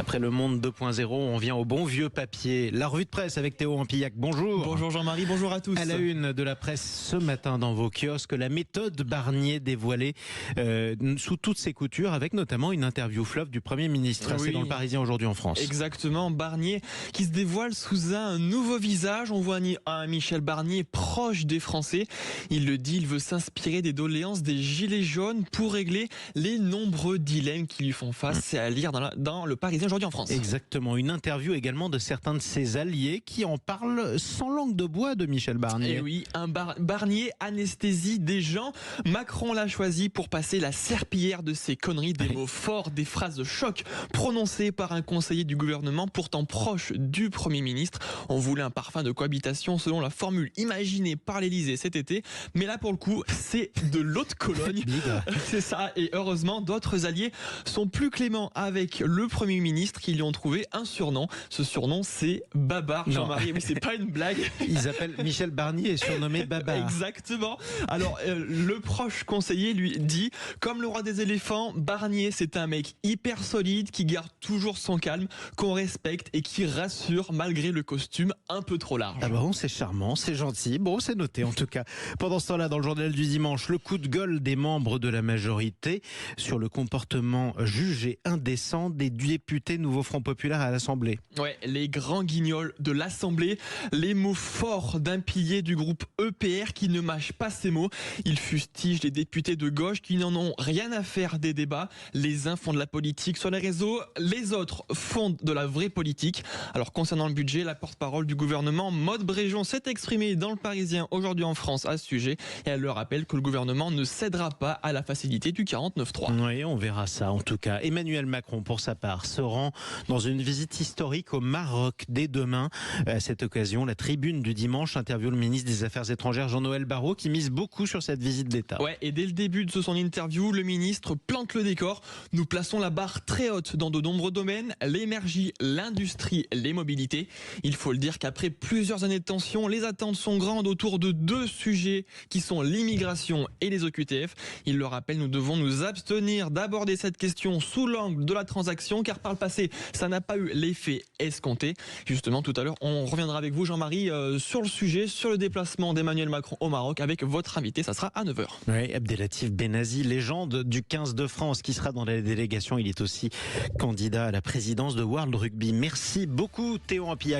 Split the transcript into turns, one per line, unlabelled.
Après le monde 2.0, on vient au bon vieux papier. La revue de presse avec Théo Ampillac. Bonjour.
Bonjour Jean-Marie, bonjour à tous.
À la une de la presse ce matin dans vos kiosques, la méthode Barnier dévoilée sous toutes ses coutures, avec notamment une interview fleuve du Premier ministre.
Oui.
C'est dans le Parisien aujourd'hui en France.
Exactement, Barnier qui se dévoile sous un nouveau visage. On voit un Michel Barnier proche des Français. Il le dit, il veut s'inspirer des doléances des Gilets jaunes pour régler les nombreux dilemmes qui lui font face. C'est à lire dans le Parisien aujourd'hui en France.
Exactement, une interview également de certains de ses alliés qui en parlent sans langue de bois de Michel Barnier.
Et oui, un Barnier anesthésie des gens. Macron l'a choisi pour passer la serpillière de ses conneries, des mots forts, des phrases de choc prononcées par un conseiller du gouvernement pourtant proche du Premier ministre. On voulait un parfum de cohabitation selon la formule imaginée par l'Élysée cet été, mais là pour le coup c'est de l'eau de Cologne. C'est ça, et heureusement d'autres alliés sont plus cléments avec le Premier ministre qui lui ont trouvé un surnom. Ce surnom c'est Babar. Jean-Marie, oui, c'est pas une blague.
Ils appellent Michel Barnier est surnommé Babar.
Exactement. Alors le proche conseiller lui dit, comme le roi des éléphants, Barnier c'est un mec hyper solide qui garde toujours son calme, qu'on respecte et qui rassure malgré le costume un peu trop large.
Ah bon, c'est charmant, c'est gentil. Bon, c'est noté en tout cas. Pendant ce temps-là, dans le journal du dimanche, le coup de gueule des membres de la majorité sur le comportement jugé indécent des députés Nouveau Front Populaire à l'Assemblée.
Ouais, les grands guignols de l'Assemblée, les mots forts d'un pilier du groupe EPR qui ne mâche pas ses mots. Il fustige les députés de gauche qui n'en ont rien à faire des débats. Les uns font de la politique sur les réseaux, les autres font de la vraie politique. Alors concernant le budget, la porte-parole du gouvernement, Maude Bréjon, s'est exprimée dans le Parisien aujourd'hui en France à ce sujet et elle le rappelle que le gouvernement ne cédera pas à la facilité du 49.3.
Oui, on verra ça en tout cas. Emmanuel Macron, pour sa part, se rend dans une visite historique au Maroc dès demain. À cette occasion, la tribune du dimanche interviewe le ministre des Affaires étrangères Jean-Noël Barrot qui mise beaucoup sur cette visite d'État.
Ouais, et dès le début de son interview, le ministre plante le décor. Nous plaçons la barre très haute dans de nombreux domaines, l'énergie, l'industrie, les mobilités. Il faut le dire qu'après plusieurs années de tension, les attentes sont grandes autour de deux sujets qui sont l'immigration et les OQTF. Il le rappelle, nous devons nous abstenir d'aborder cette question sous l'angle de la transaction car par le passé, ça n'a pas eu l'effet escompté. Justement, tout à l'heure, on reviendra avec vous, Jean-Marie, sur le sujet, sur le déplacement d'Emmanuel Macron au Maroc avec votre invité. Ça sera à 9h.
Oui, Abdelatif Benazi, légende du 15 de France qui sera dans la délégation. Il est aussi candidat à la présidence de World Rugby. Merci beaucoup Théo Ampillac.